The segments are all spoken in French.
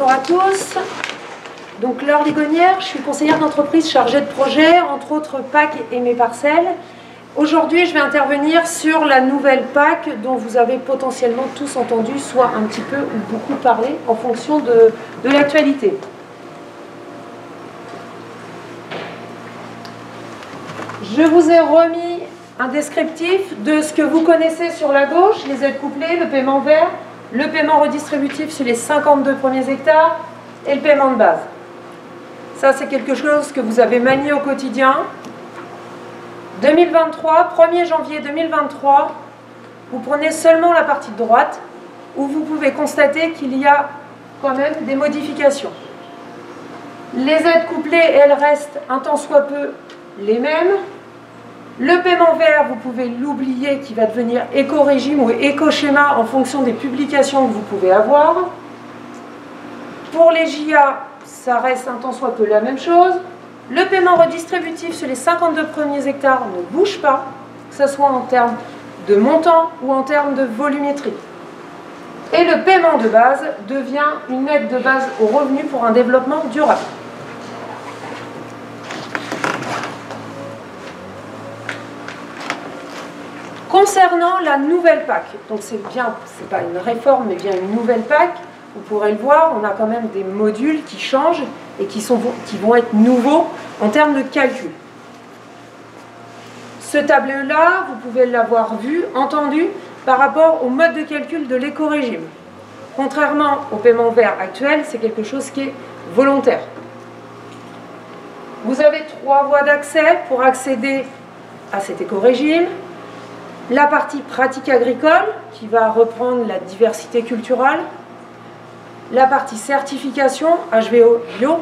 Bonjour à tous. Donc Laure Ligonière, je suis conseillère d'entreprise chargée de projet, entre autres PAC et mes parcelles. Aujourd'hui, je vais intervenir sur la nouvelle PAC dont vous avez potentiellement tous entendu, soit un petit peu ou beaucoup parlé, en fonction de l'actualité. Je vous ai remis un descriptif de ce que vous connaissez sur la gauche, les aides couplées, le paiement vert, le paiement redistributif sur les 52 premiers hectares et le paiement de base. Ça, c'est quelque chose que vous avez manié au quotidien. 2023, 1er janvier 2023, vous prenez seulement la partie de droite où vous pouvez constater qu'il y a quand même des modifications. Les aides couplées, elles restent un tant soit peu les mêmes. Le paiement vert, vous pouvez l'oublier, qui va devenir éco-régime ou éco-schéma en fonction des publications que vous pouvez avoir. Pour les JA, ça reste un tant soit peu la même chose. Le paiement redistributif sur les 52 premiers hectares ne bouge pas, que ce soit en termes de montant ou en termes de volumétrie. Et le paiement de base devient une aide de base au revenu pour un développement durable. Concernant la nouvelle PAC, donc c'est pas une réforme, mais bien une nouvelle PAC, vous pourrez le voir, on a quand même des modules qui changent et qui vont être nouveaux en termes de calcul. Ce tableau-là, vous pouvez l'avoir vu, entendu, par rapport au mode de calcul de l'éco-régime. Contrairement au paiement vert actuel, c'est quelque chose qui est volontaire. Vous avez 3 voies d'accès pour accéder à cet éco-régime. La partie pratique agricole, qui va reprendre la diversité culturelle, la partie certification, HVO bio,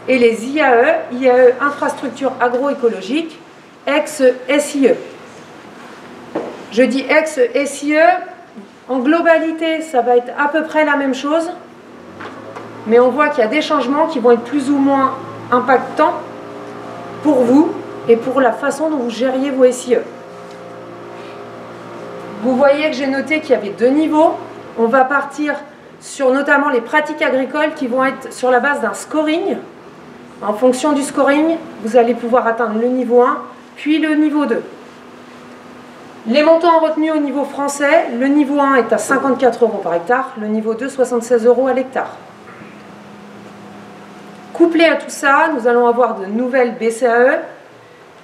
et les IAE, infrastructures agroécologiques, ex-SIE. Je dis ex-SIE, en globalité, ça va être à peu près la même chose, mais on voit qu'il y a des changements qui vont être plus ou moins impactants pour vous et pour la façon dont vous gériez vos SIE. Vous voyez que j'ai noté qu'il y avait 2 niveaux. On va partir sur notamment les pratiques agricoles qui vont être sur la base d'un scoring. En fonction du scoring, vous allez pouvoir atteindre le niveau 1, puis le niveau 2. Les montants retenus au niveau français, le niveau 1 est à 54 € par hectare, le niveau 2, 76 € à l'hectare. Couplé à tout ça, nous allons avoir de nouvelles BCAE.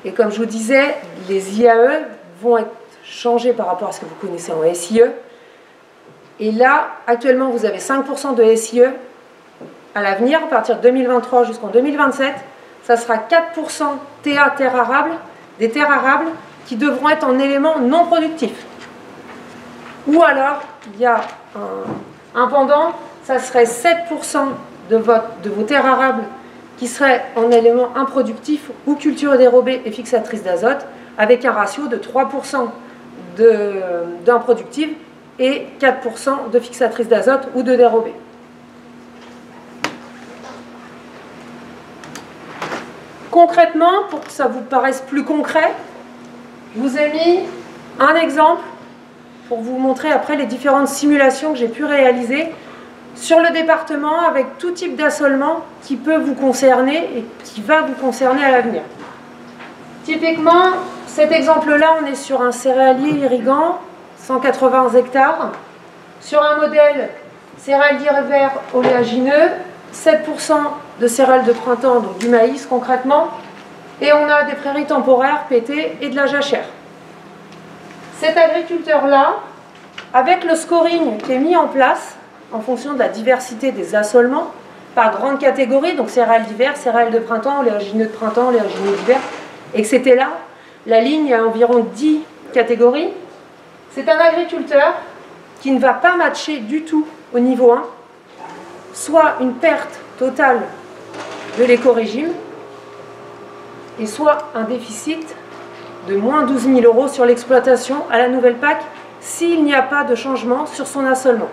Et comme je vous disais, les IAE vont être changées par rapport à ce que vous connaissez en SIE. Et là, actuellement, vous avez 5% de SIE. À l'avenir, à partir de 2023 jusqu'en 2027, ça sera 4% TA terres arables, des terres arables qui devront être en éléments non productifs. Ou alors, il y a un pendant, ça serait 7% de vos terres arables qui seraient en éléments improductifs ou cultures dérobées et fixatrices d'azote, avec un ratio de 3% d'improductives et 4% de fixatrices d'azote ou de dérobées. Concrètement, pour que ça vous paraisse plus concret, je vous ai mis un exemple pour vous montrer après les différentes simulations que j'ai pu réaliser sur le département avec tout type d'assolement qui peut vous concerner et qui va vous concerner à l'avenir. Typiquement, cet exemple-là, on est sur un céréalier irriguant, 180 hectares, sur un modèle céréales d'hiver oléagineux, 7% de céréales de printemps, donc du maïs concrètement, et on a des prairies temporaires, PT et de la jachère. Cet agriculteur-là, avec le scoring qui est mis en place, en fonction de la diversité des assolements, par grande catégorie, donc céréales d'hiver, céréales de printemps, oléagineux de printemps, oléagineux d'hiver, etc. La ligne a environ 10 catégories. C'est un agriculteur qui ne va pas matcher du tout au niveau 1, soit une perte totale de l'éco-régime, et soit un déficit de moins 12 000 € sur l'exploitation à la nouvelle PAC s'il n'y a pas de changement sur son assolement.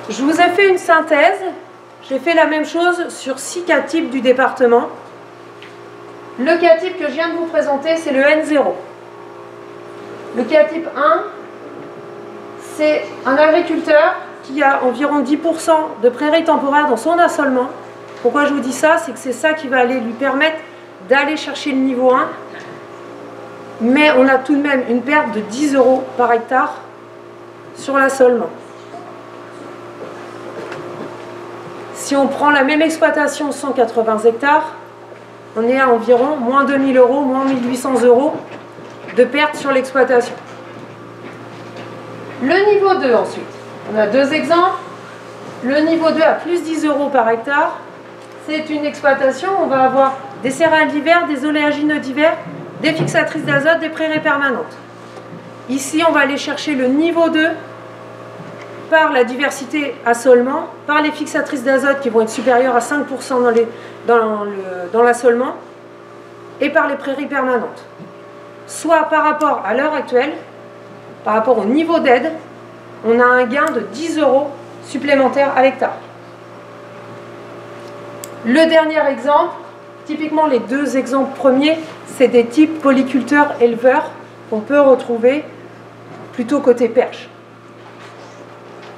Je vous ai fait une synthèse. J'ai fait la même chose sur 6 cas types du département. Le cas type que je viens de vous présenter, c'est le N0. Le cas type 1, c'est un agriculteur qui a environ 10% de prairies temporaires dans son assolement. Pourquoi je vous dis ça? C'est que c'est ça qui va aller lui permettre d'aller chercher le niveau 1. Mais on a tout de même une perte de 10 € par hectare sur l'assolement. Si on prend la même exploitation, 180 hectares, on est à environ moins 2000 €, moins 1800 € de perte sur l'exploitation. Le niveau 2 ensuite. On a deux exemples. Le niveau 2 à plus 10 € par hectare. C'est une exploitation où on va avoir des céréales d'hiver, des oléagineux d'hiver, des fixatrices d'azote, des prairies permanentes. Ici, on va aller chercher le niveau 2 par la diversité assolement, par les fixatrices d'azote qui vont être supérieures à 5% dans l'assolement, et par les prairies permanentes. Soit par rapport à l'heure actuelle, par rapport au niveau d'aide, on a un gain de 10 € supplémentaires à l'hectare. Le dernier exemple, typiquement les deux exemples premiers, c'est des types polyculteurs-éleveurs qu'on peut retrouver plutôt côté perche.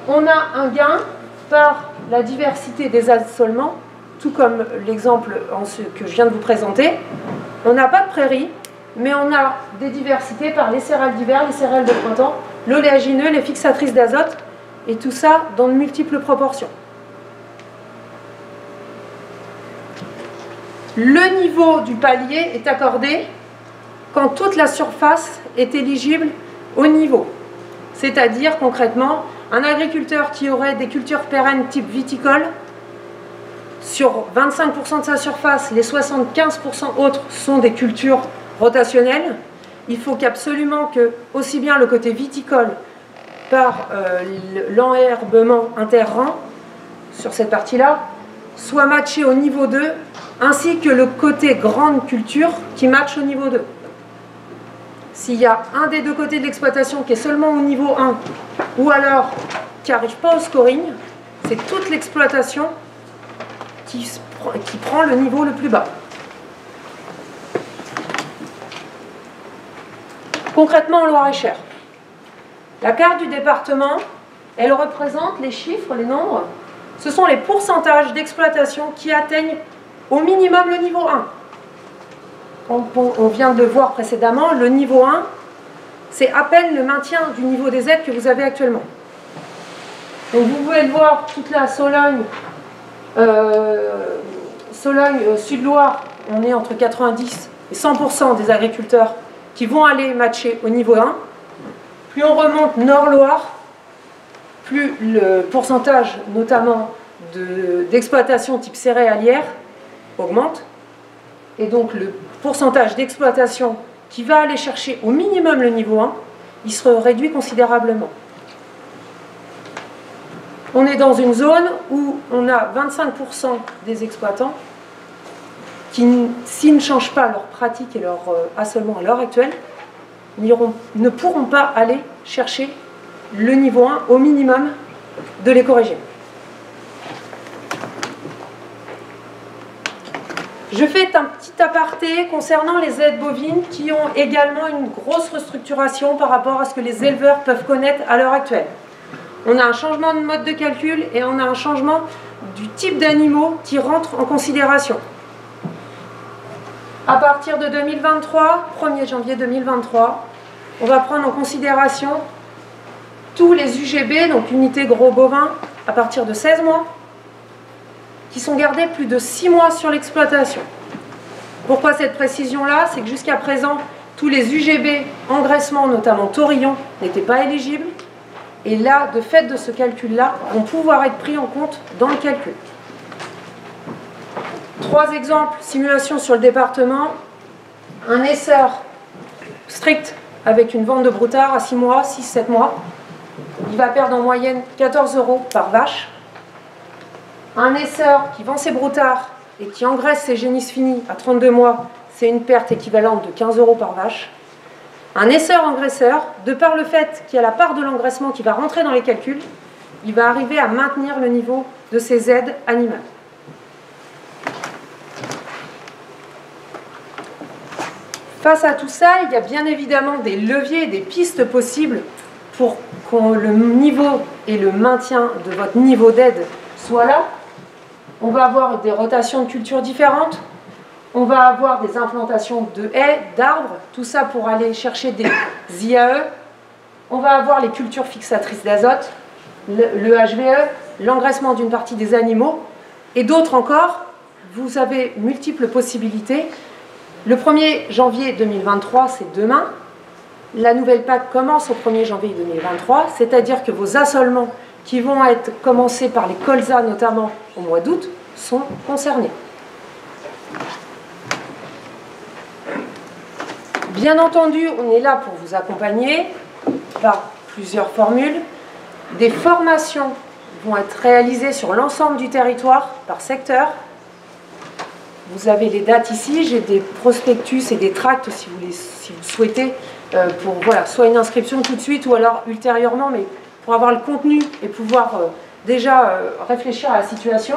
On a un gain par la diversité des assolements, tout comme l'exemple que je viens de vous présenter. On n'a pas de prairies, mais on a des diversités par les céréales d'hiver, les céréales de printemps, l'oléagineux, les fixatrices d'azote, et tout ça dans de multiples proportions. Le niveau du palier est accordé quand toute la surface est éligible au niveau. C'est-à-dire concrètement, un agriculteur qui aurait des cultures pérennes type viticole, sur 25% de sa surface, les 75% autres sont des cultures rotationnelles. Il faut qu'absolument que, aussi bien le côté viticole par l'enherbement interrang, sur cette partie-là, soit matché au niveau 2, ainsi que le côté grande culture qui matche au niveau 2. S'il y a un des deux côtés de l'exploitation qui est seulement au niveau 1, ou alors qui n'arrive pas au scoring, c'est toute l'exploitation qui prend le niveau le plus bas. Concrètement en Loir-et-Cher, la carte du département, elle représente les chiffres, les nombres. Ce sont les pourcentages d'exploitation qui atteignent au minimum le niveau 1. On vient de le voir précédemment, le niveau 1, c'est à peine le maintien du niveau des aides que vous avez actuellement. Donc vous pouvez le voir, toute la Sologne, Sud-Loire, on est entre 90 et 100% des agriculteurs qui vont aller matcher au niveau 1. Plus on remonte Nord-Loire, plus le pourcentage notamment d'exploitation type céréalière augmente. Et donc le pourcentage d'exploitation qui va aller chercher au minimum le niveau 1, il se réduit considérablement. On est dans une zone où on a 25% des exploitants qui, s'ils ne changent pas leur pratique et leur assolement à l'heure actuelle, ne pourront pas aller chercher le niveau 1 au minimum de l'écorégime. Je fais un petit aparté concernant les aides bovines qui ont également une grosse restructuration par rapport à ce que les éleveurs peuvent connaître à l'heure actuelle. On a un changement de mode de calcul et on a un changement du type d'animaux qui rentrent en considération. À partir de 2023, 1er janvier 2023, on va prendre en considération tous les UGB, donc unités gros bovins, à partir de 16 mois, qui sont gardés plus de 6 mois sur l'exploitation. Pourquoi cette précision-là? C'est que jusqu'à présent, tous les UGB engraissement, notamment taurillon, n'étaient pas éligibles. Et là, de fait de ce calcul-là, vont pouvoir être pris en compte dans le calcul. 3 exemples, simulation sur le département. Un essor strict avec une vente de broutard à 6 mois, 6-7 mois. Il va perdre en moyenne 14 € par vache. Un essor qui vend ses broutards et qui engraisse ses génisses finis à 32 mois, c'est une perte équivalente de 15 € par vache. Un essor engraisseur, de par le fait qu'il y a la part de l'engraissement qui va rentrer dans les calculs, il va arriver à maintenir le niveau de ses aides animales. Face à tout ça, il y a bien évidemment des leviers, des pistes possibles pour que le niveau et le maintien de votre niveau d'aide soit là. On va avoir des rotations de cultures différentes. On va avoir des implantations de haies, d'arbres, tout ça pour aller chercher des IAE. On va avoir les cultures fixatrices d'azote, le HVE, l'engraissement d'une partie des animaux et d'autres encore. Vous avez multiples possibilités. Le 1er janvier 2023, c'est demain. La nouvelle PAC commence au 1er janvier 2023, c'est-à-dire que vos assolements qui vont être commencés par les colzas notamment au mois d'août sont concernés. Bien entendu, on est là pour vous accompagner par plusieurs formules. Des formations vont être réalisées sur l'ensemble du territoire par secteur. Vous avez les dates ici, j'ai des prospectus et des tracts si vous souhaitez, pour voilà, soit une inscription tout de suite ou alors ultérieurement, mais pour avoir le contenu et pouvoir déjà réfléchir à la situation.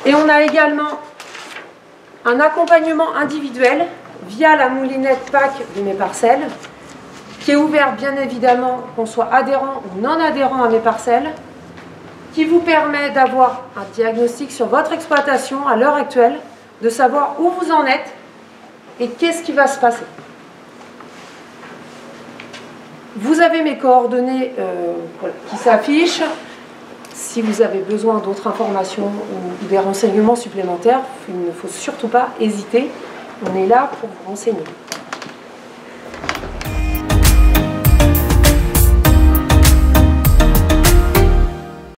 Et on a également un accompagnement individuel via la moulinette PAC de Mes Parcelles, qui est ouvert bien évidemment qu'on soit adhérent ou non adhérent à Mes Parcelles, qui vous permet d'avoir un diagnostic sur votre exploitation à l'heure actuelle, de savoir où vous en êtes et qu'est-ce qui va se passer. Vous avez mes coordonnées voilà, qui s'affichent. Si vous avez besoin d'autres informations ou des renseignements supplémentaires, il ne faut surtout pas hésiter. On est là pour vous renseigner.